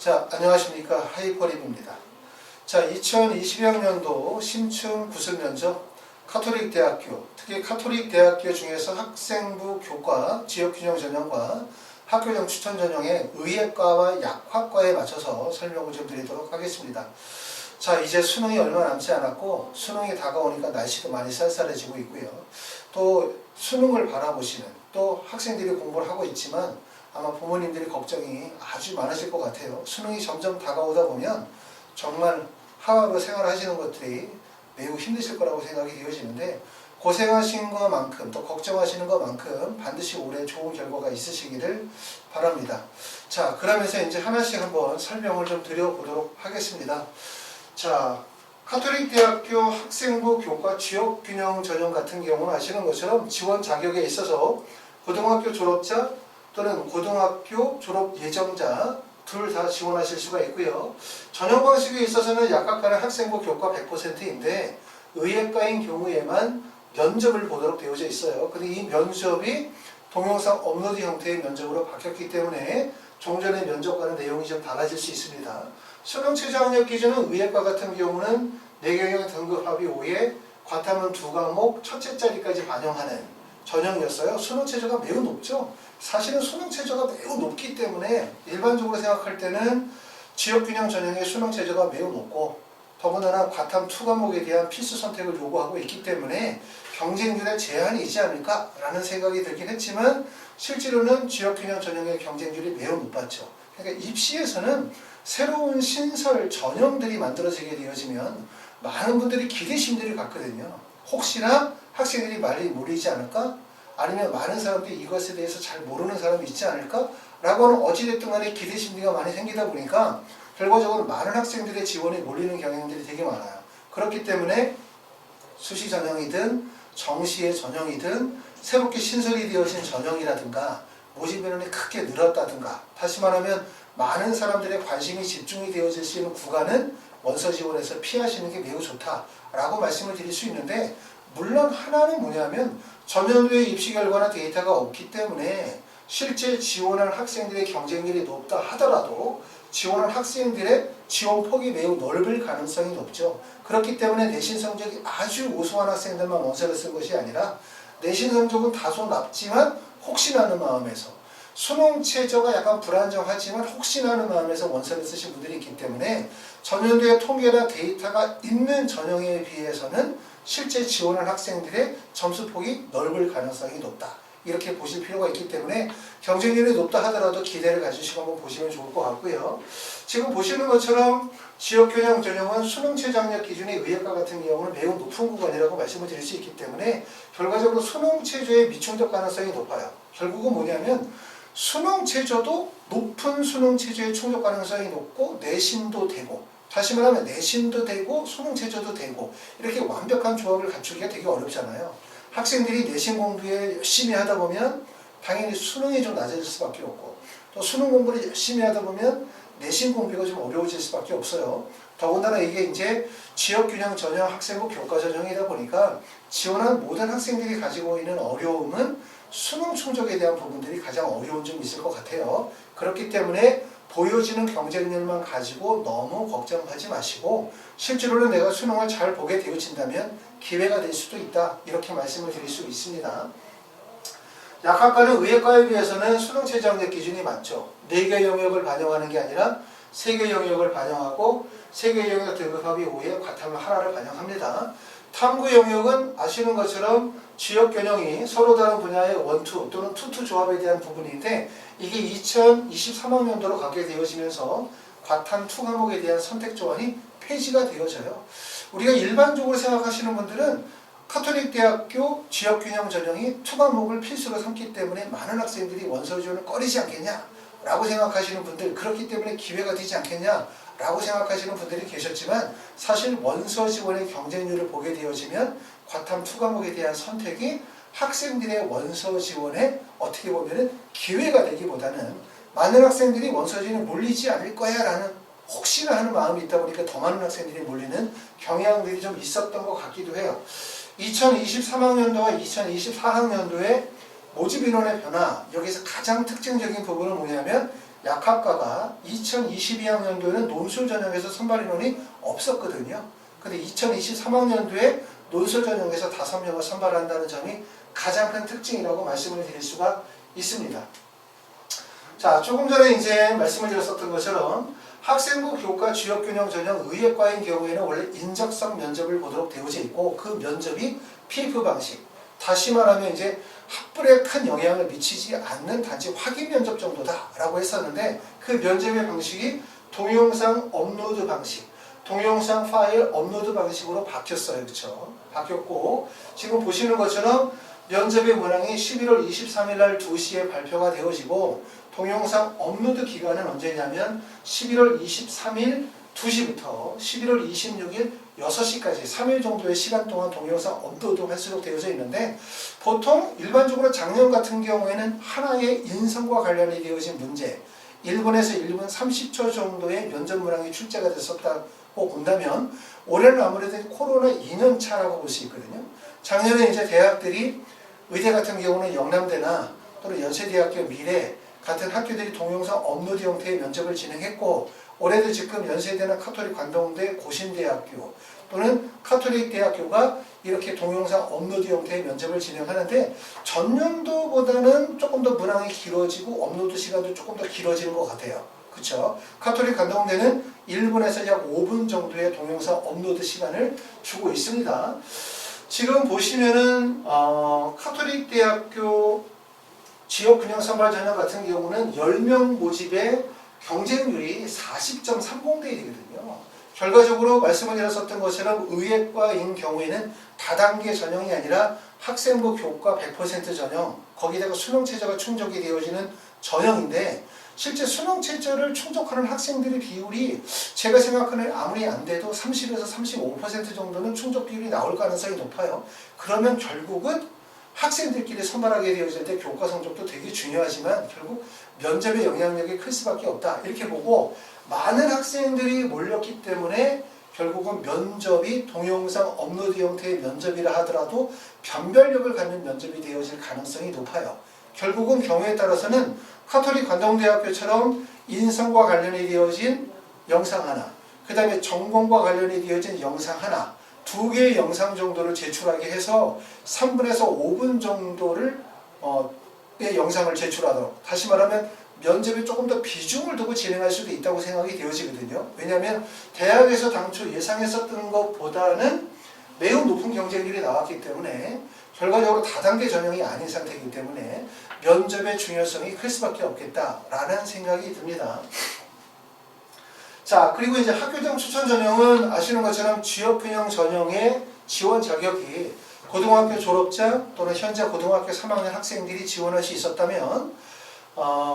자, 안녕하십니까. 하이퍼립입니다. 자, 2020학년도 신춘 구술 면접 카톨릭 대학교, 특히 카톨릭 대학교 중에서 학생부 교과, 지역균형 전형과 학교정 추천 전형의 의예과와 약학과에 맞춰서 설명을 좀 드리도록 하겠습니다. 자, 이제 수능이 얼마 남지 않았고 수능이 다가오니까 날씨도 많이 쌀쌀해지고 있고요. 또 수능을 바라보시는 또 학생들이 공부를 하고 있지만 아마 부모님들이 걱정이 아주 많으실 것 같아요. 수능이 점점 다가오다 보면 정말 하루하루 생활하시는 것들이 매우 힘드실 거라고 생각이 되어지는데 고생하신 것만큼 또 걱정하시는 것만큼 반드시 올해 좋은 결과가 있으시기를 바랍니다. 자, 그러면서 이제 하나씩 한번 설명을 좀 드려보도록 하겠습니다. 자, 카톨릭 대학교 학생부 교과 지역균형 전형 같은 경우는 아시는 것처럼 지원 자격에 있어서 고등학교 졸업자 또는 고등학교 졸업 예정자 둘 다 지원하실 수가 있고요. 전형 방식에 있어서는 약학과는 학생부 교과 100%인데 의예과인 경우에만 면접을 보도록 되어져 있어요. 근데 이 면접이 동영상 업로드 형태의 면접으로 바뀌었기 때문에 종전의 면접과는 내용이 좀 달라질 수 있습니다. 수능 최저 학력 기준은 의예과 같은 경우는 내경영 등급합의 5에 과탐은 2과목 첫째 자리까지 반영하는 전형이었어요. 수능 최저가 매우 높죠. 사실은 수능 최저가 매우 높기 때문에 일반적으로 생각할 때는 지역균형 전형의 수능 최저가 매우 높고 더군다나 과탐 2과목에 대한 필수 선택을 요구하고 있기 때문에 경쟁률에 제한이 있지 않을까 라는 생각이 들긴 했지만 실제로는 지역균형 전형의 경쟁률이 매우 높았죠. 그러니까 입시에서는 새로운 신설 전형들이 만들어지게 되어지면 많은 분들이 기대심들을 갖거든요. 혹시나 학생들이 많이 모르지 않을까? 아니면 많은 사람들이 이것에 대해서 잘 모르는 사람이 있지 않을까? 라고 하는 어찌됐든 간에 기대심리가 많이 생기다 보니까 결과적으로 많은 학생들의 지원이 몰리는 경향들이 되게 많아요. 그렇기 때문에 수시 전형이든 정시의 전형이든 새롭게 신설이 되어진 전형이라든가 모집 인원이 크게 늘었다든가 다시 말하면 많은 사람들의 관심이 집중이 되어질 수 있는 구간은 원서 지원에서 피하시는 게 매우 좋다라고 말씀을 드릴 수 있는데 물론 하나는 뭐냐면 전년도의 입시 결과나 데이터가 없기 때문에 실제 지원할 학생들의 경쟁률이 높다 하더라도 지원할 학생들의 지원 폭이 매우 넓을 가능성이 높죠. 그렇기 때문에 내신 성적이 아주 우수한 학생들만 원서를 쓴 것이 아니라 내신 성적은 다소 낮지만 혹시나 하는 마음에서 수능 최저가 약간 불안정하지만 혹시나 하는 마음에서 원서를 쓰신 분들이 있기 때문에 전년도의 통계나 데이터가 있는 전형에 비해서는 실제 지원한 학생들의 점수폭이 넓을 가능성이 높다. 이렇게 보실 필요가 있기 때문에 경쟁률이 높다 하더라도 기대를 가지시고 한번 보시면 좋을 것 같고요. 지금 보시는 것처럼 지역균형 전형은 수능 최저 학력 기준이 의예과 같은 경우는 매우 높은 구간이라고 말씀을 드릴 수 있기 때문에 결과적으로 수능 최저의 미충족 가능성이 높아요. 결국은 뭐냐면 수능 최저도 높은 수능 최저의 충족 가능성이 높고 내신도 되고 다시 말하면 내신도 되고 수능 최저도 되고 이렇게 완벽한 조합을 갖추기가 되게 어렵잖아요. 학생들이 내신 공부에 열심히 하다 보면 당연히 수능이 좀 낮아질 수밖에 없고 또 수능 공부를 열심히 하다 보면 내신 공부가 좀 어려워질 수밖에 없어요. 더군다나 이게 이제 지역균형 전형 학생부 교과 전형이다 보니까 지원한 모든 학생들이 가지고 있는 어려움은 수능 충족에 대한 부분들이 가장 어려운 점이 있을 것 같아요. 그렇기 때문에 보여지는 경쟁률만 가지고 너무 걱정하지 마시고 실제로는 내가 수능을 잘 보게 되어진다면 기회가 될 수도 있다. 이렇게 말씀을 드릴 수 있습니다. 약학과는 의예과에 비해서는 수능 최저 학력 기준이 많죠. 4개 영역을 반영하는 게 아니라 3개 영역을 반영하고 3개 영역 등급합의 5에 과탐을 하나를 반영합니다. 탐구 영역은 아시는 것처럼 지역 변형이 서로 다른 분야의 원투 또는 투투 조합에 대한 부분인데 이게 2023학년도로 가게 되어지면서 과탐 2과목에 대한 선택 조항이 폐지가 되어져요. 우리가 일반적으로 생각하시는 분들은 카톨릭 대학교 지역균형 전형이 2과목을 필수로 삼기 때문에 많은 학생들이 원서 지원을 꺼리지 않겠냐 라고 생각하시는 분들 그렇기 때문에 기회가 되지 않겠냐 라고 생각하시는 분들이 계셨지만 사실 원서 지원의 경쟁률을 보게 되어지면 과탐 2과목에 대한 선택이 학생들의 원서 지원에 어떻게 보면 기회가 되기보다는 많은 학생들이 원서 지원에 몰리지 않을 거야 라는 혹시나 하는 마음이 있다 보니까 더 많은 학생들이 몰리는 경향들이 좀 있었던 것 같기도 해요. 2023학년도와 2024학년도에 모집 인원의 변화, 여기서 가장 특징적인 부분은 뭐냐면 약학과가 2022학년도에는 논술 전형에서 선발 인원이 없었거든요. 근데 2023학년도에 논술 전형에서 5명을 선발한다는 점이 가장 큰 특징이라고 말씀을 드릴 수가 있습니다. 자, 조금 전에 이제 말씀을 드렸었던 것처럼 학생부 교과 지역균형 전형 의예과인 경우에는 원래 인적성 면접을 보도록 되어져 있고 그 면접이 PF 방식. 다시 말하면 이제 학불에 큰 영향을 미치지 않는 단지 확인 면접 정도다라고 했었는데 그 면접의 방식이 동영상 업로드 방식, 동영상 파일 업로드 방식으로 바뀌었어요. 그렇죠? 바뀌었고 지금 보시는 것처럼 면접의 문항이 11월 23일 날 2시에 발표가 되어지고 동영상 업로드 기간은 언제냐면 11월 23일 2시부터 11월 26일 6시까지 3일 정도의 시간 동안 동영상 업로드할 수록 되어져 있는데 보통 일반적으로 작년 같은 경우에는 하나의 인성과 관련이 되어진 문제 1분에서 1분 30초 정도의 면접 문항이 출제가 됐었다고 본다면 올해는 아무래도 코로나 2년 차라고 볼 수 있거든요. 작년에 이제 대학들이 의대 같은 경우는 영남대나 또는 연세대학교 미래 같은 학교들이 동영상 업로드 형태의 면접을 진행했고 올해도 지금 연세대나 카톨릭 관동대 고신대학교 또는 카톨릭 대학교가 이렇게 동영상 업로드 형태의 면접을 진행하는데 전년도보다는 조금 더 문항이 길어지고 업로드 시간도 조금 더 길어지는 것 같아요. 그렇죠? 카톨릭 관동대는 1분에서 약 5분 정도의 동영상 업로드 시간을 주고 있습니다. 지금 보시면은 카톨릭 대학교 지역균형 선발 전형 같은 경우는 10명 모집에 경쟁률이 40.30대 1이거든요. 결과적으로 말씀을 드렸었던 것처럼 의예과인 경우에는 다단계 전형이 아니라 학생부 교과 100% 전형, 거기다가 수능 최저가 충족이 되어지는 전형인데 실제 수능 최저를 충족하는 학생들의 비율이 제가 생각하는 아무리 안 돼도 30에서 35% 정도는 충족 비율이 나올 가능성이 높아요. 그러면 결국은 학생들끼리 선발하게 되어질 때 교과 성적도 되게 중요하지만 결국 면접의 영향력이 클 수밖에 없다. 이렇게 보고 많은 학생들이 몰렸기 때문에 결국은 면접이 동영상 업로드 형태의 면접이라 하더라도 변별력을 갖는 면접이 되어질 가능성이 높아요. 결국은 경우에 따라서는 카톨릭 관동대학교처럼 인성과 관련이 되어진 영상 하나, 그 다음에 전공과 관련이 되어진 영상 하나, 2개의 영상 정도를 제출하게 해서 3분에서 5분 정도를 의 영상을 제출하도록, 다시 말하면 면접에 조금 더 비중을 두고 진행할 수도 있다고 생각이 되어지거든요. 왜냐하면 대학에서 당초 예상했었던 것보다는 매우 높은 경쟁률이 나왔기 때문에 결과적으로 다단계 전형이 아닌 상태이기 때문에 면접의 중요성이 클 수밖에 없겠다라는 생각이 듭니다. 자, 그리고 이제 학교장 추천 전형은 아시는 것처럼 지역균형 전형의 지원 자격이 고등학교 졸업자 또는 현재 고등학교 3학년 학생들이 지원할 수 있었다면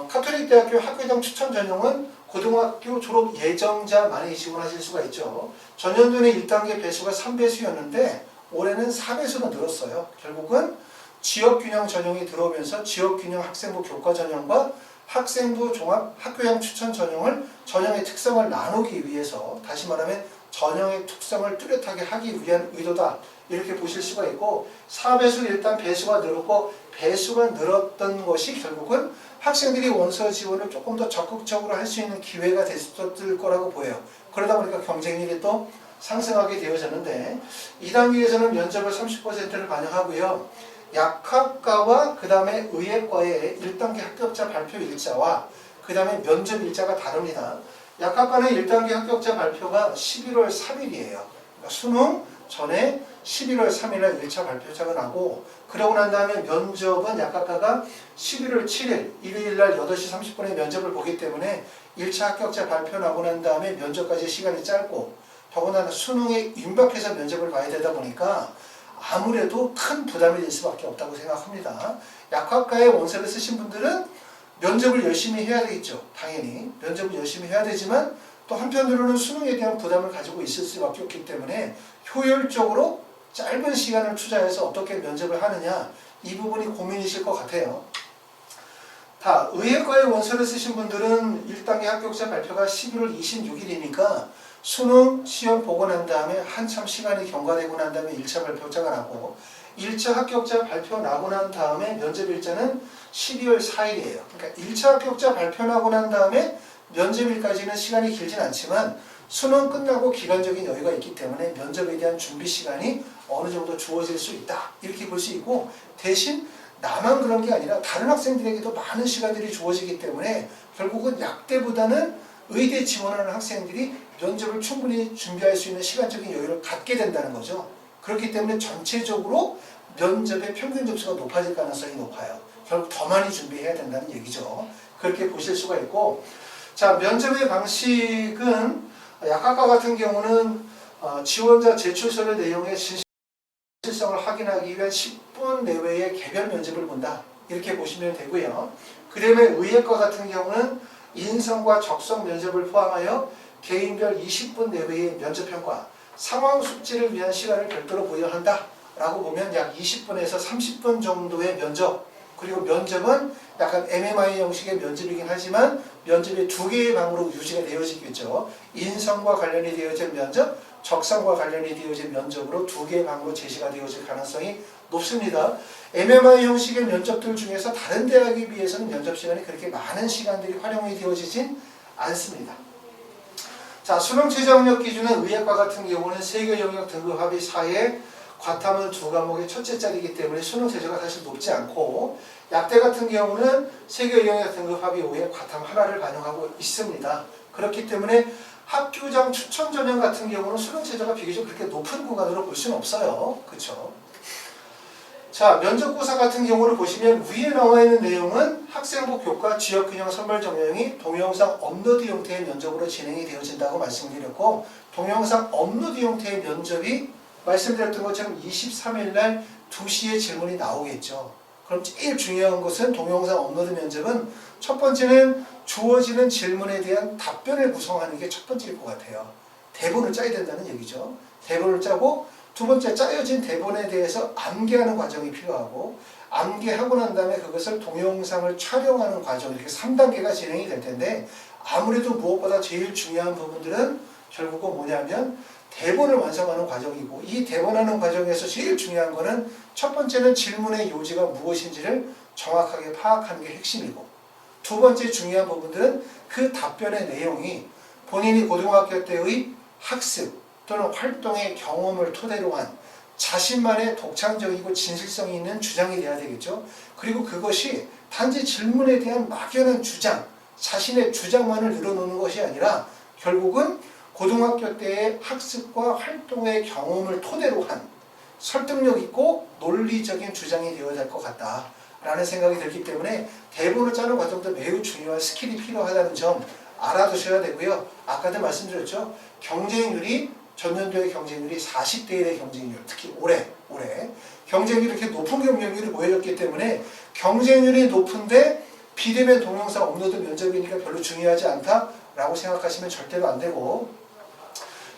카톨릭 대학교 학교장 추천 전형은 고등학교 졸업 예정자만이 지원하실 수가 있죠. 전년도에는 1단계 배수가 3배수였는데 올해는 4배수가 늘었어요. 결국은 지역균형 전형이 들어오면서 지역균형 학생부 교과 전형과 학생부 종합 학교장 추천 전형을 전형의 특성을 나누기 위해서, 다시 말하면 전형의 특성을 뚜렷하게 하기 위한 의도다, 이렇게 보실 수가 있고 4배수 일단 배수가 늘었고 배수가 늘었던 것이 결국은 학생들이 원서 지원을 조금 더 적극적으로 할 수 있는 기회가 됐을 거라고 보여요. 그러다 보니까 경쟁률이 또 상승하게 되어졌는데 2단계에서는 면접을 30%를 반영하고요. 약학과와 그 다음에 의예과의 1단계 합격자 발표 일자와 그 다음에 면접 일자가 다릅니다. 약학과는 1단계 합격자 발표가 11월 3일이에요. 그러니까 수능 전에 11월 3일에 1차 발표자가 나고 그러고 난 다음에 면접은 약학과가 11월 7일 일요일날 8시 30분에 면접을 보기 때문에 1차 합격자 발표 나고 난 다음에 면접까지 시간이 짧고 더군다나 수능에 임박해서 면접을 봐야 되다 보니까 아무래도 큰 부담이 될 수밖에 없다고 생각합니다. 약학과에 원서를 쓰신 분들은 면접을 열심히 해야 되겠죠. 당연히 면접을 열심히 해야 되지만 또 한편으로는 수능에 대한 부담을 가지고 있을 수밖에 없기 때문에 효율적으로 짧은 시간을 투자해서 어떻게 면접을 하느냐, 이 부분이 고민이실 것 같아요. 다 의예과에 원서를 쓰신 분들은 1단계 합격자 발표가 11월 26일이니까 수능 시험 보고 난 다음에 한참 시간이 경과되고 난 다음에 1차 발표자가 나고 1차 합격자 발표 나고 난 다음에 면접 일자는 12월 4일이에요. 그러니까 1차 합격자 발표 나고 난 다음에 면접일까지는 시간이 길진 않지만 수능 끝나고 기간적인 여유가 있기 때문에 면접에 대한 준비 시간이 어느 정도 주어질 수 있다. 이렇게 볼 수 있고, 대신 나만 그런 게 아니라 다른 학생들에게도 많은 시간들이 주어지기 때문에 결국은 약대보다는 의대 지원하는 학생들이 면접을 충분히 준비할 수 있는 시간적인 여유를 갖게 된다는 거죠. 그렇기 때문에 전체적으로 면접의 평균 점수가 높아질 가능성이 높아요. 결국 더 많이 준비해야 된다는 얘기죠. 그렇게 보실 수가 있고, 자, 면접의 방식은 약학과 같은 경우는 지원자 제출서를 내용의 진실성을 확인하기 위한 10분 내외의 개별 면접을 본다. 이렇게 보시면 되고요. 그 다음에 의학과 같은 경우는 인성과 적성 면접을 포함하여 개인별 20분 내외의 면접평가, 상황 숙지를 위한 시간을 별도로 부여한다 라고 보면 약 20분에서 30분 정도의 면접, 그리고 면접은 약간 MMI 형식의 면접이긴 하지만 면접이 두 개의 방으로 유지가 되어지겠죠. 인성과 관련이 되어진 면접, 적성과 관련이 되어진 면접으로 두 개의 방으로 제시가 되어질 가능성이 높습니다. MMI 형식의 면접들 중에서 다른 대학에 비해서는 면접 시간이 그렇게 많은 시간들이 활용이 되어지진 않습니다. 자, 수능 최저 학력 기준은 의학과 같은 경우는 세계 영역 등급 합의 4에 과탐은 2과목의 첫째 자리이기 때문에 수능 최저가 사실 높지 않고, 약대 같은 경우는 세계 영역 등급 합의 5에 과탐 하나를 반영하고 있습니다. 그렇기 때문에 학교장 추천 전형 같은 경우는 수능 최저가 비교적 그렇게 높은 구간으로 볼 수는 없어요. 그렇죠? 자, 면접고사 같은 경우를 보시면 위에 나와 있는 내용은 학생부 교과 지역균형 선별 정형이 동영상 업로드 형태의 면접으로 진행이 되어진다고 말씀드렸고, 동영상 업로드 형태의 면접이 말씀드렸던 것처럼 23일 날 2시에 질문이 나오겠죠. 그럼 제일 중요한 것은 동영상 업로드 면접은 첫 번째는 주어지는 질문에 대한 답변을 구성하는 게 첫 번째일 것 같아요. 대본을 짜야 된다는 얘기죠. 대본을 짜고 두 번째 짜여진 대본에 대해서 암기하는 과정이 필요하고, 암기하고 난 다음에 그것을 동영상을 촬영하는 과정, 이렇게 3단계가 진행이 될 텐데, 아무래도 무엇보다 제일 중요한 부분들은 결국은 뭐냐면 대본을 완성하는 과정이고, 이 대본하는 과정에서 제일 중요한 거는 첫 번째는 질문의 요지가 무엇인지를 정확하게 파악하는 게 핵심이고, 두 번째 중요한 부분들은 그 답변의 내용이 본인이 고등학교 때의 학습 또는 활동의 경험을 토대로 한 자신만의 독창적이고 진실성이 있는 주장이 돼야 되겠죠. 그리고 그것이 단지 질문에 대한 막연한 주장, 자신의 주장만을 늘어놓는 것이 아니라 결국은 고등학교 때의 학습과 활동의 경험을 토대로 한 설득력 있고 논리적인 주장이 되어야 될 것 같다라는 생각이 들기 때문에 대본을 짜는 과정도 매우 중요한 스킬이 필요하다는 점 알아두셔야 되고요. 아까도 말씀드렸죠. 경쟁률이 전년도의 경쟁률이 40대 1의 경쟁률, 특히 올해 경쟁률이 이렇게 높은 경쟁률이 보여졌기 때문에 경쟁률이 높은데 비대면 동영상 업로드 면접이니까 별로 중요하지 않다라고 생각하시면 절대로 안 되고,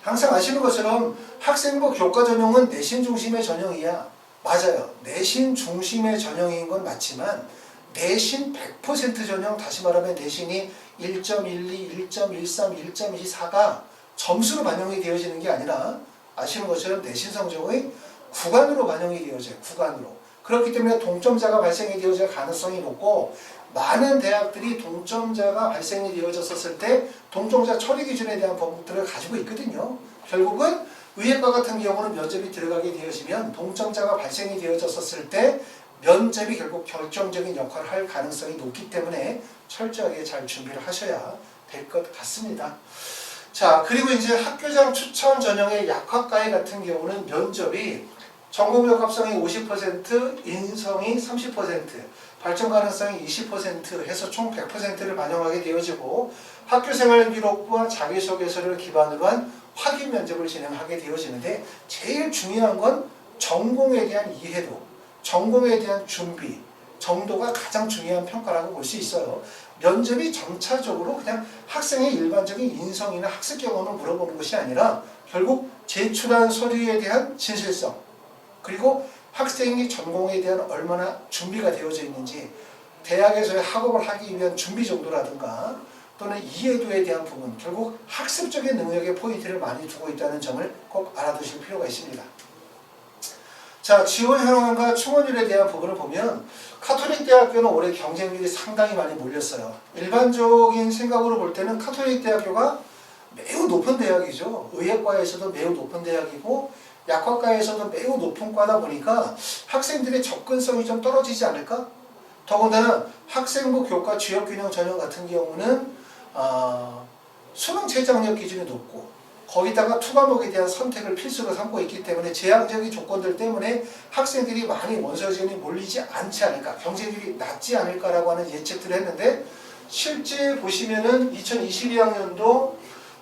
항상 아시는 것처럼 학생부 교과 전형은 내신 중심의 전형이야. 맞아요. 내신 중심의 전형인 건 맞지만 내신 100% 전형, 다시 말하면 내신이 1.12, 1.13, 1.24가 점수로 반영이 되어지는 게 아니라 아시는 것처럼 내신 성적의 구간으로 반영이 되어져요. 구간으로. 그렇기 때문에 동점자가 발생이 되어질 가능성이 높고, 많은 대학들이 동점자가 발생이 되어졌을 때 동점자 처리 기준에 대한 법들을 가지고 있거든요. 결국은 의학과 같은 경우는 면접이 들어가게 되어지면 동점자가 발생이 되어졌을 때 면접이 결국 결정적인 역할을 할 가능성이 높기 때문에 철저하게 잘 준비를 하셔야 될 것 같습니다. 자, 그리고 이제 학교장 추천 전형의 약학과에 같은 경우는 면접이 전공력 합성이 50%, 인성이 30%, 발전 가능성이 20% 해서 총 100%를 반영하게 되어지고, 학교생활 기록부와 자기소개서를 기반으로 한 확인 면접을 진행하게 되어지는데, 제일 중요한 건 전공에 대한 이해도, 전공에 대한 준비 정도가 가장 중요한 평가라고 볼 수 있어요. 면접이 점차적으로 그냥 학생의 일반적인 인성이나 학습 경험을 물어보는 것이 아니라 결국 제출한 서류에 대한 진실성, 그리고 학생이 전공에 대한 얼마나 준비가 되어져 있는지, 대학에서의 학업을 하기 위한 준비 정도라든가 또는 이해도에 대한 부분, 결국 학습적인 능력에 포인트를 많이 두고 있다는 점을 꼭 알아두실 필요가 있습니다. 자, 지원 현황과 충원율에 대한 부분을 보면 카톨릭 대학교는 올해 경쟁률이 상당히 많이 몰렸어요. 일반적인 생각으로 볼 때는 카톨릭 대학교가 매우 높은 대학이죠. 의예과에서도 매우 높은 대학이고 약학과에서도 매우 높은 과다 보니까 학생들의 접근성이 좀 떨어지지 않을까? 더군다나 학생부 교과 지역균형 전형 같은 경우는 수능 최저학력 기준이 높고 거기다가 투과목에 대한 선택을 필수로 삼고 있기 때문에 제한적인 조건들 때문에 학생들이 많이 원서 지원이 몰리지 않지 않을까, 경쟁률이 낮지 않을까라고 하는 예측들을 했는데 실제 보시면은 2022학년도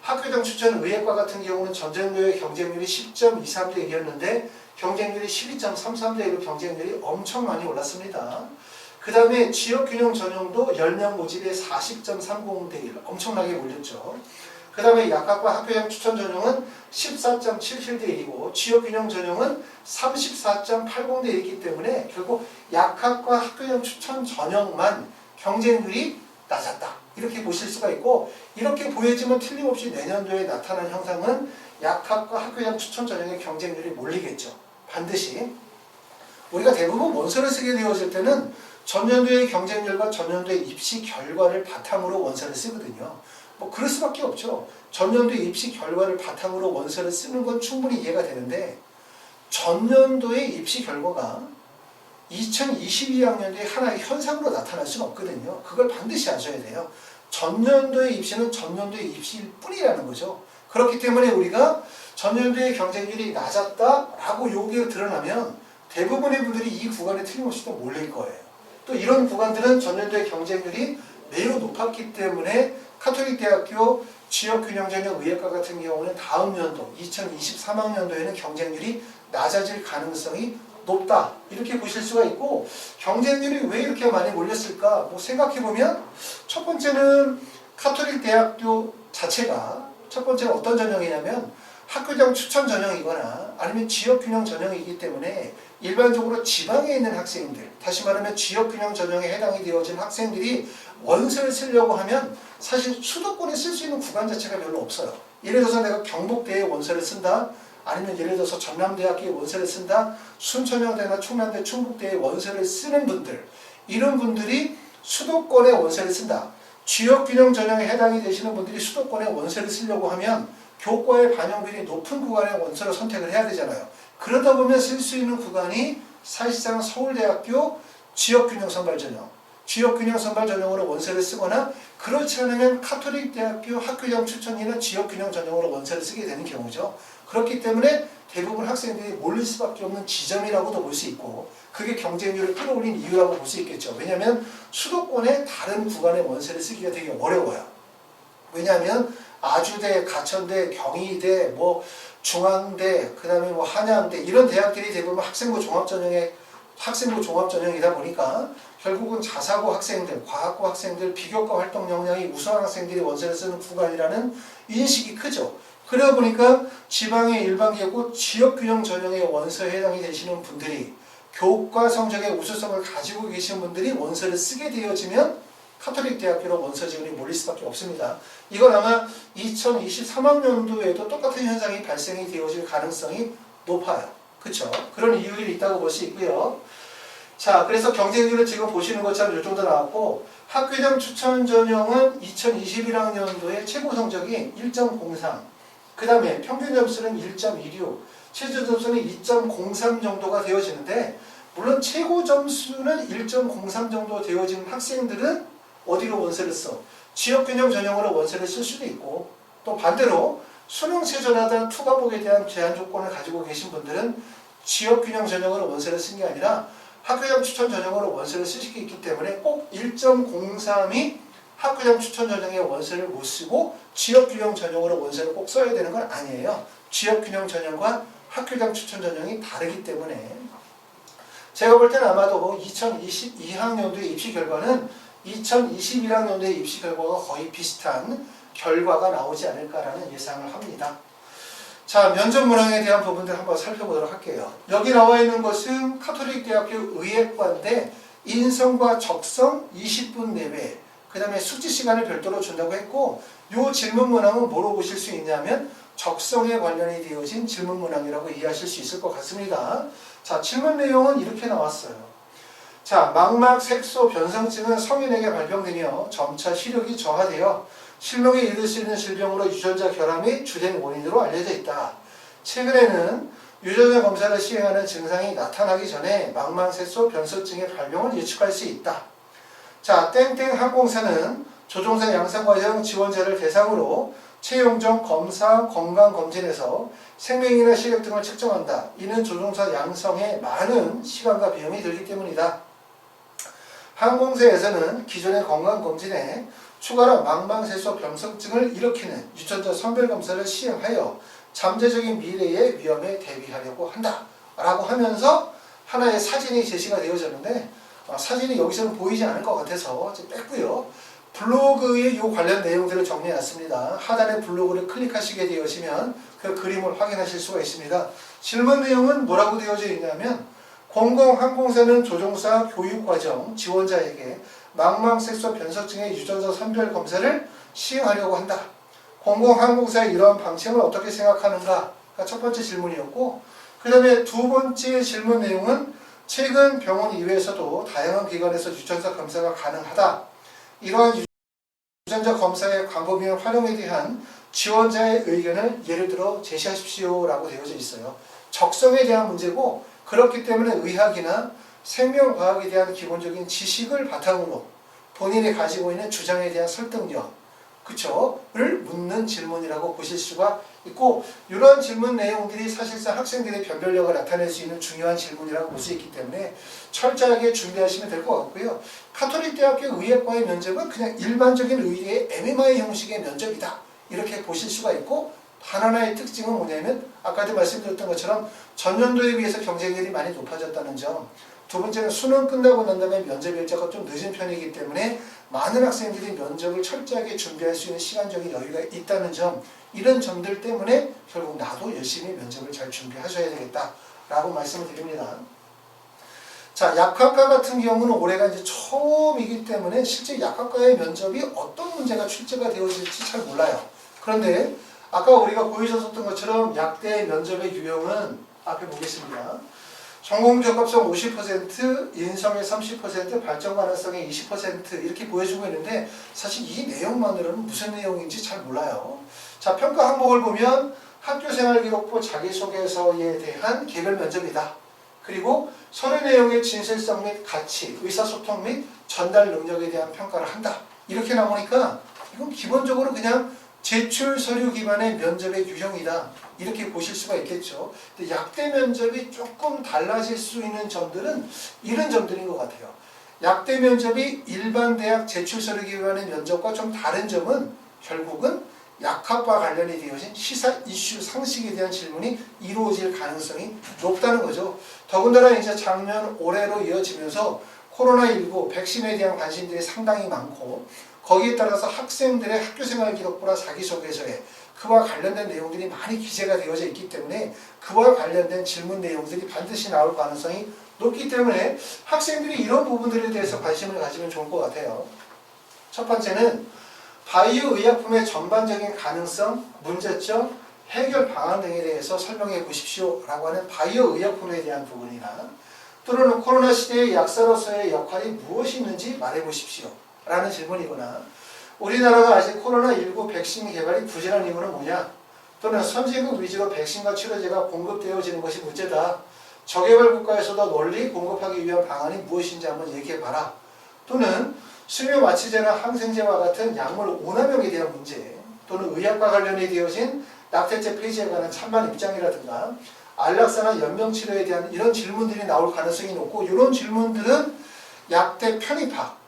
학교장 추천 의예과 같은 경우는 전년도의 경쟁률이 10.23대 1이었는데 경쟁률이 12.33대 1로 경쟁률이 엄청 많이 올랐습니다. 그 다음에 지역균형 전형도 10명 모집에 40.30대 1 엄청나게 몰렸죠. 그 다음에 약학과 학교장 추천 전형은 14.77대 1이고 지역균형 전형은 34.80대 1이기 때문에 결국 약학과 학교장 추천 전형만 경쟁률이 낮았다. 이렇게 보실 수가 있고 이렇게 보여지면 틀림없이 내년도에 나타난 형상은 약학과 학교장 추천 전형의 경쟁률이 몰리겠죠. 반드시. 우리가 대부분 원서를 쓰게 되어질 때는 전년도의 경쟁률과 전년도의 입시 결과를 바탕으로 원서를 쓰거든요. 뭐 그럴 수밖에 없죠. 전년도의 입시 결과를 바탕으로 원서를 쓰는 건 충분히 이해가 되는데 전년도의 입시 결과가 2022학년도에 하나의 현상으로 나타날 수는 없거든요. 그걸 반드시 아셔야 돼요. 전년도의 입시는 전년도의 입시일 뿐이라는 거죠. 그렇기 때문에 우리가 전년도의 경쟁률이 낮았다라고 요게 드러나면 대부분의 분들이 이 구간에 틀림없이 또 몰릴 거예요. 또 이런 구간들은 전년도의 경쟁률이 매우 높았기 때문에 카톨릭 대학교 지역균형전형 의예과 같은 경우는 다음 연도 2023학년도에는 경쟁률이 낮아질 가능성이 높다. 이렇게 보실 수가 있고 경쟁률이 왜 이렇게 많이 몰렸을까? 뭐 생각해보면 첫 번째는 카톨릭 대학교 자체가 첫 번째는 어떤 전형이냐면 학교장 추천 전형이거나 아니면 지역균형 전형이기 때문에 일반적으로 지방에 있는 학생들, 다시 말하면 지역균형 전형에 해당이 되어진 학생들이 원서를 쓰려고 하면 사실 수도권에 쓸 수 있는 구간 자체가 별로 없어요. 예를 들어서 내가 경북대에 원서를 쓴다, 아니면 예를 들어서 전남대학교에 원서를 쓴다, 순천향대나 충남대, 충북대에 원서를 쓰는 분들, 이런 분들이 수도권에 원서를 쓴다. 지역균형 전형에 해당이 되시는 분들이 수도권에 원서를 쓰려고 하면 교과의 반영비율이 높은 구간의 원서를 선택을 해야 되잖아요. 그러다 보면 쓸 수 있는 구간이 사실상 서울대학교 지역균형 선발 전형, 지역균형 선발 전형으로 원서를 쓰거나 그렇지 않으면 카톨릭 대학교 학교장 추천이나 지역균형 전형으로 원서를 쓰게 되는 경우죠. 그렇기 때문에 대부분 학생들이 몰릴 수밖에 없는 지점이라고도 볼 수 있고 그게 경쟁률을 끌어올린 이유라고 볼 수 있겠죠. 왜냐하면 수도권의 다른 구간의 원서를 쓰기가 되게 어려워요. 왜냐하면 아주대, 가천대, 경희대, 뭐 중앙대, 그 다음에 뭐 한양대 이런 대학들이 대부분 학생부 종합전형이다 보니까 결국은 자사고 학생들, 과학고 학생들, 비교과 활동 역량이 우수한 학생들이 원서를 쓰는 구간이라는 인식이 크죠. 그러다 보니까 지방의 일반계고 지역균형 전형의 원서에 해당이 되시는 분들이 교과 성적의 우수성을 가지고 계신 분들이 원서를 쓰게 되어지면 카톨릭 대학교로 원서 지원이 몰릴 수밖에 없습니다. 이건 아마 2023학년도에도 똑같은 현상이 발생이 되어질 가능성이 높아요. 그렇죠? 그런 이유들이 있다고 볼 수 있고요. 자, 그래서 경쟁률을 지금 보시는 것처럼 이 정도 나왔고 학교장 추천 전형은 2021학년도에 최고 성적이 1.03, 그 다음에 평균 점수는 1.26, 최저 점수는 2.03 정도가 되어지는데 물론 최고 점수는 1.03 정도 되어지는 학생들은 어디로 원서를 써? 지역균형 전형으로 원서를 쓸 수도 있고 또 반대로 수능 최저라든 투과목에 대한 제한 조건을 가지고 계신 분들은 지역균형 전형으로 원서를 쓴 게 아니라 학교장 추천 전형으로 원서를 쓸 수 있기 때문에 꼭 1.03이 학교장 추천 전형의 원서를 못 쓰고 지역균형 전형으로 원서를 꼭 써야 되는 건 아니에요. 지역균형 전형과 학교장 추천 전형이 다르기 때문에 제가 볼 때는 아마도 2022학년도의 입시 결과는 2021학년도의 입시 결과가 거의 비슷한 결과가 나오지 않을까라는 예상을 합니다. 자, 면접 문항에 대한 부분들 한번 살펴보도록 할게요. 여기 나와 있는 것은 카톨릭 대학교 의예과인데 인성과 적성 20분 내외, 그 다음에 숙지 시간을 별도로 준다고 했고 이 질문 문항은 뭐로 보실 수 있냐면 적성에 관련이 되어진 질문 문항이라고 이해하실 수 있을 것 같습니다. 자, 질문 내용은 이렇게 나왔어요. 자, 망막 색소 변성증은 성인에게 발병되며 점차 시력이 저하되어 실명에 이를 수 있는 질병으로 유전자 결함이 주된 원인으로 알려져 있다. 최근에는 유전자 검사를 시행하는 증상이 나타나기 전에 망막색소 변성증의 발병을 예측할 수 있다. 자, 땡땡 항공사는 조종사 양성과정 지원자를 대상으로 채용적 검사 건강검진에서 생명이나 시력 등을 측정한다. 이는 조종사 양성에 많은 시간과 비용이 들기 때문이다. 항공사에서는 기존의 건강검진에 추가로 망막색소 변성증을 일으키는 유전자 선별검사를 시행하여 잠재적인 미래의 위험에 대비하려고 한다 라고 하면서 하나의 사진이 제시가 되어졌는데 사진이 여기서는 보이지 않을 것 같아서 뺐고요. 블로그의 이 관련 내용들을 정리해놨습니다. 하단에 블로그를 클릭하시게 되시면 그 그림을 확인하실 수가 있습니다. 질문 내용은 뭐라고 되어져 있냐면 공공항공사는 조종사 교육과정 지원자에게 망막색소 변성증의 유전자 선별 검사를 시행하려고 한다. 공공항공사의 이러한 방침을 어떻게 생각하는가가 첫 번째 질문이었고, 그 다음에 두 번째 질문 내용은 최근 병원 이외에서도 다양한 기관에서 유전자 검사가 가능하다. 이러한 유전자 검사의 방법이나 활용에 대한 지원자의 의견을 예를 들어 제시하십시오 라고 되어져 있어요. 적성에 대한 문제고, 그렇기 때문에 의학이나 생명과학에 대한 기본적인 지식을 바탕으로 본인이 가지고 있는 주장에 대한 설득력, 를 묻는 질문이라고 보실 수가 있고, 이런 질문 내용들이 사실상 학생들의 변별력을 나타낼 수 있는 중요한 질문이라고 볼 수 있기 때문에 철저하게 준비하시면 될 것 같고요. 가톨릭대학교 의학과의 면접은 그냥 일반적인 의대의 MMI 형식의 면접이다 이렇게 보실 수가 있고, 단 하나의 특징은 뭐냐면 아까도 말씀드렸던 것처럼 전년도에 비해서 경쟁률이 많이 높아졌다는 점, 두 번째는 수능 끝나고 난 다음에 면접 일자가 좀 늦은 편이기 때문에 많은 학생들이 면접을 철저하게 준비할 수 있는 시간적인 여유가 있다는 점, 이런 점들 때문에 결국 나도 열심히 면접을 잘 준비하셔야 되겠다라고 말씀을 드립니다. 자, 약학과 같은 경우는 올해가 이제 처음이기 때문에 실제 약학과의 면접이 어떤 문제가 출제가 되어질지 잘 몰라요. 그런데 아까 우리가 보여줬던 것처럼 약대 면접의 유형은 앞에 보겠습니다. 전공 적합성 50%, 인성의 30%, 발전 가능성의 20% 이렇게 보여주고 있는데 사실 이 내용만으로는 무슨 내용인지 잘 몰라요. 자, 평가 항목을 보면 학교생활기록부 자기소개서에 대한 개별 면접이다. 그리고 서류 내용의 진실성 및 가치, 의사소통 및 전달 능력에 대한 평가를 한다. 이렇게 나오니까 이건 기본적으로 그냥 제출 서류 기반의 면접의 유형이다. 이렇게 보실 수가 있겠죠. 근데 약대 면접이 조금 달라질 수 있는 점들은 이런 점들인 것 같아요. 약대 면접이 일반 대학 제출 서류 기반의 면접과 좀 다른 점은 결국은 약학과 관련이 되어진 시사 이슈 상식에 대한 질문이 이루어질 가능성이 높다는 거죠. 더군다나 이제 작년 올해로 이어지면서 코로나19 백신에 대한 관심들이 상당히 많고, 거기에 따라서 학생들의 학교생활 기록부나 자기소개서에 그와 관련된 내용들이 많이 기재가 되어져 있기 때문에 그와 관련된 질문 내용들이 반드시 나올 가능성이 높기 때문에 학생들이 이런 부분들에 대해서 관심을 가지면 좋을 것 같아요. 첫 번째는 바이오 의약품의 전반적인 가능성, 문제점, 해결 방안 등에 대해서 설명해 보십시오 라고 하는 바이오 의약품에 대한 부분이나, 또는 코로나 시대의 약사로서의 역할이 무엇이 있는지 말해 보십시오 라는 질문이거나, 우리나라가 아직 코로나19 백신 개발이 부진한 이유는 뭐냐, 또는 선진국 위주로 백신과 치료제가 공급되어지는 것이 문제다. 저개발 국가에서도 널리 공급하기 위한 방안이 무엇인지 한번 얘기해봐라. 또는 수면 마취제나 항생제와 같은 약물 오남용에 대한 문제, 또는 의학과 관련이 되어진 낙태죄 폐지에 관한 찬반 입장이라든가 안락사나 연명치료에 대한 이런 질문들이 나올 가능성이 높고, 이런 질문들은 약대 편입학,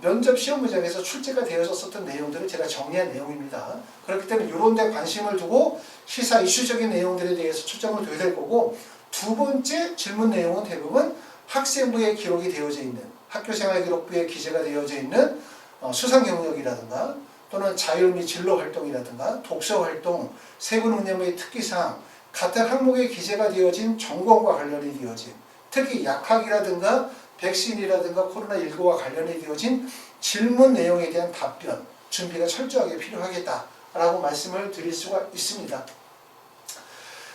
면접 시험 문장에서 출제가 되어졌었던 내용들을 제가 정리한 내용입니다. 그렇기 때문에 이런 데 관심을 두고 시사 이슈적인 내용들에 대해서 초점을 둬야 될 거고, 두 번째 질문 내용은 대부분 학생부에 기록이 되어져 있는, 학교생활기록부에 기재가 되어져 있는 수상 경력이라든가, 또는 자율 및 진로 활동이라든가 독서 활동, 세분 운영의 특기사항, 같은 항목에 기재가 되어진 전공과 관련이 되어진, 특히 약학이라든가 백신이라든가 코로나19와 관련이 되어진 질문 내용에 대한 답변, 준비가 철저하게 필요하겠다 라고 말씀을 드릴 수가 있습니다.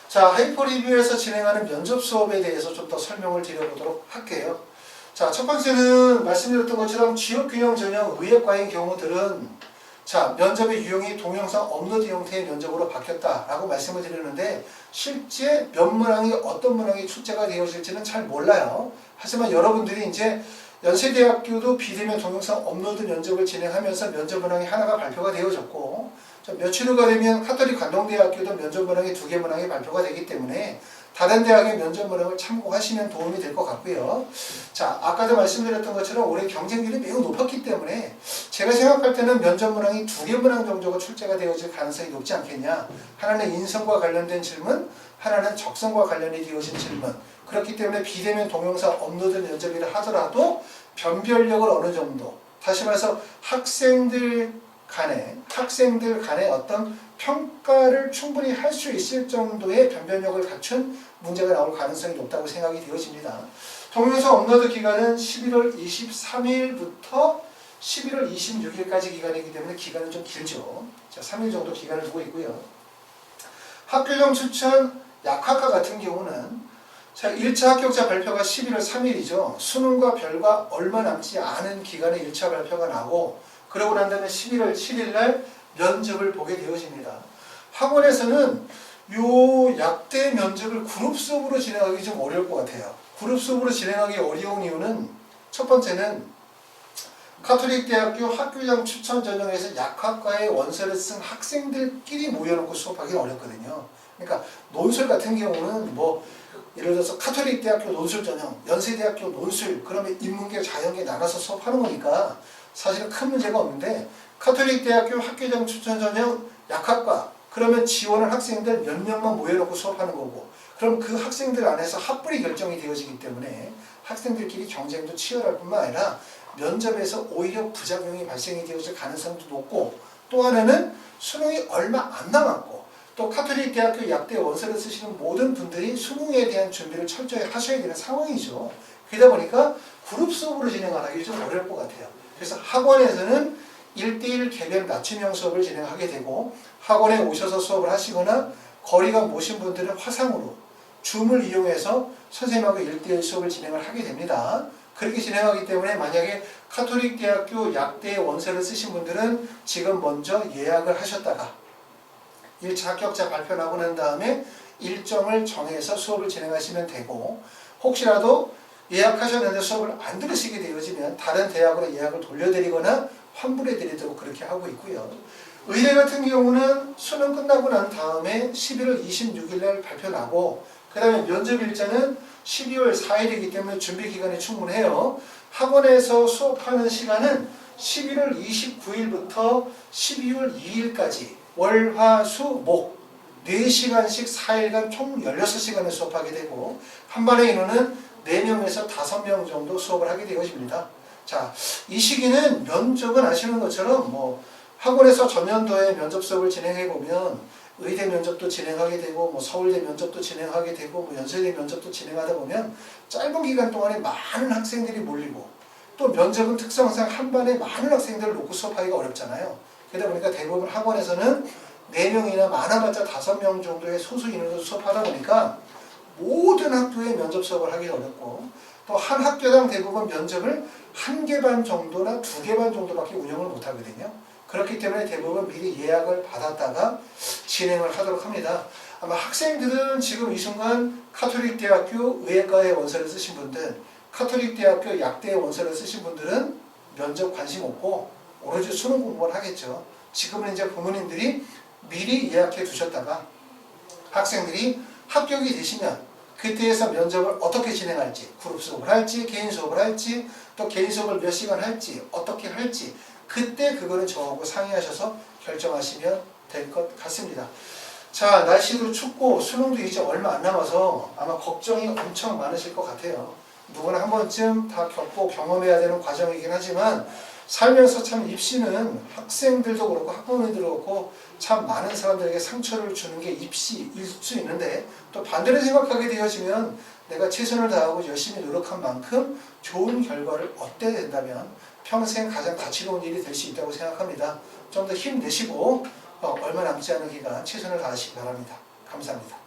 자, 하이퍼 리뷰에서 진행하는 면접 수업에 대해서 좀 더 설명을 드려보도록 할게요. 자, 첫 번째는 말씀드렸던 것처럼 지역균형 전형 의예과의 경우들은 자, 면접의 유형이 동영상 업로드 형태의 면접으로 바뀌었다라고 말씀을 드리는데 실제 몇 문항이 어떤 문항이 출제가 되어질지는 잘 몰라요. 하지만 여러분들이 이제 연세대학교도 비대면 동영상 업로드 면접을 진행하면서 면접 문항이 하나가 발표가 되어졌고 며칠 후가 되면 카톨릭 관동대학교도 면접 문항이 2개 문항이 발표가 되기 때문에 다른 대학의 면접 문항을 참고하시면 도움이 될 것 같고요. 자, 아까도 말씀드렸던 것처럼 올해 경쟁률이 매우 높았기 때문에 제가 생각할 때는 면접 문항이 2개 문항 정도가 출제가 되어질 가능성이 높지 않겠냐. 하나는 인성과 관련된 질문, 하나는 적성과 관련이 되어진 질문. 그렇기 때문에 비대면 동영상 업로드 면접이라 하더라도 변별력을 어느 정도, 다시 말해서 학생들 간의 어떤 평가를 충분히 할 수 있을 정도의 변별력을 갖춘 문제가 나올 가능성이 높다고 생각이 되어집니다. 동영상 업로드 기간은 11월 23일부터 11월 26일까지 기간이기 때문에 기간은 좀 길죠. 자, 3일 정도 기간을 두고 있고요. 학교정 추천 약학과 같은 경우는 자, 1차 합격자 발표가 11월 3일이죠. 수능과 별과 얼마 남지 않은 기간에 1차 발표가 나고 그러고 난 다음에 11월 7일 날 면접을 보게 되어집니다. 학원에서는 요 약대 면접을 그룹 수업으로 진행하기 좀 어려울 것 같아요. 그룹 수업으로 진행하기 어려운 이유는 첫 번째는 카톨릭대학교 학교장 추천 전형에서 약학과의 원서를 쓴 학생들끼리 모여놓고 수업하기는 어렵거든요. 그러니까 논술 같은 경우는 뭐 예를 들어서 카톨릭대학교 논술 전형, 연세대학교 논술, 그러면 인문계, 자연계 나눠서 수업하는 거니까 사실은 큰 문제가 없는데 카톨릭대학교 학교장 추천 전형 약학과 그러면 지원할 학생들 몇 명만 모여놓고 수업하는 거고 그럼 그 학생들 안에서 합불이 결정이 되어지기 때문에 학생들끼리 경쟁도 치열할 뿐만 아니라 면접에서 오히려 부작용이 발생이 되어질 가능성도 높고 또 하나는 수능이 얼마 안 남았고 또 카톨릭 대학교 약대 원서를 쓰시는 모든 분들이 수능에 대한 준비를 철저히 하셔야 되는 상황이죠. 그러다 보니까 그룹 수업으로 진행하기 좀 어려울 것 같아요. 그래서 학원에서는 1대1 개별 맞춤형 수업을 진행하게 되고 학원에 오셔서 수업을 하시거나 거리가 모신 분들은 화상으로 줌을 이용해서 선생님하고 1대1 수업을 진행을 하게 됩니다. 그렇게 진행하기 때문에 만약에 카톨릭 대학교 약대 원서를 쓰신 분들은 지금 먼저 예약을 하셨다가 1차 합격자 발표 나고 난 다음에 일정을 정해서 수업을 진행하시면 되고 혹시라도 예약하셨는데 수업을 안 들으시게 되어지면 다른 대학으로 예약을 돌려드리거나 환불해드리도록 그렇게 하고 있고요. 의대 같은 경우는 수능 끝나고 난 다음에 11월 26일 날 발표 나고 그 다음에 면접 일자는 12월 4일이기 때문에 준비 기간이 충분해요. 학원에서 수업하는 시간은 11월 29일부터 12월 2일까지 월, 화, 수, 목 4시간씩 4일간 총 16시간을 수업하게 되고 한 반의 인원은 4명에서 5명 정도 수업을 하게 되어집니다. 자, 이 시기는 면접은 아시는 것처럼 뭐 학원에서 전년도에 면접 수업을 진행해 보면 의대 면접도 진행하게 되고 뭐 서울대 면접도 진행하게 되고 뭐 연세대 면접도 진행하다 보면 짧은 기간 동안에 많은 학생들이 몰리고 또 면접은 특성상 한 반에 많은 학생들을 놓고 수업하기가 어렵잖아요. 그러다 보니까 대부분 학원에서는 4명이나 많아봤자 5명 정도의 소수 인원으로 수업하다 보니까 모든 학교에 면접 수업을 하기 어렵고 또 한 학교당 대부분 면접을 1개 반 정도나 2개 반 정도밖에 운영을 못하거든요. 그렇기 때문에 대부분 미리 예약을 받았다가 진행을 하도록 합니다. 아마 학생들은 지금 이 순간 카톨릭 대학교 의예과의 원서를 쓰신 분들, 카톨릭 대학교 약대 원서를 쓰신 분들은 면접 관심 없고 오로지 수능 공부를 하겠죠. 지금은 이제 부모님들이 미리 예약해 두셨다가 학생들이 합격이 되시면 그때에서 면접을 어떻게 진행할지, 그룹 수업을 할지, 개인 수업을 할지, 또 개인 수업을 몇 시간 할지, 어떻게 할지 그때 그거는 저하고 상의하셔서 결정하시면 될 것 같습니다. 자, 날씨도 춥고 수능도 이제 얼마 안 남아서 아마 걱정이 엄청 많으실 것 같아요. 누구나 한 번쯤 다 겪고 경험해야 되는 과정이긴 하지만 살면서 참 입시는 학생들도 그렇고 학부모님들도 그렇고 참 많은 사람들에게 상처를 주는 게 입시일 수 있는데 또 반대로 생각하게 되어지면 내가 최선을 다하고 열심히 노력한 만큼 좋은 결과를 얻게 된다면 평생 가장 가치로운 일이 될 수 있다고 생각합니다. 좀 더 힘내시고 얼마 남지 않은 기간 최선을 다하시기 바랍니다. 감사합니다.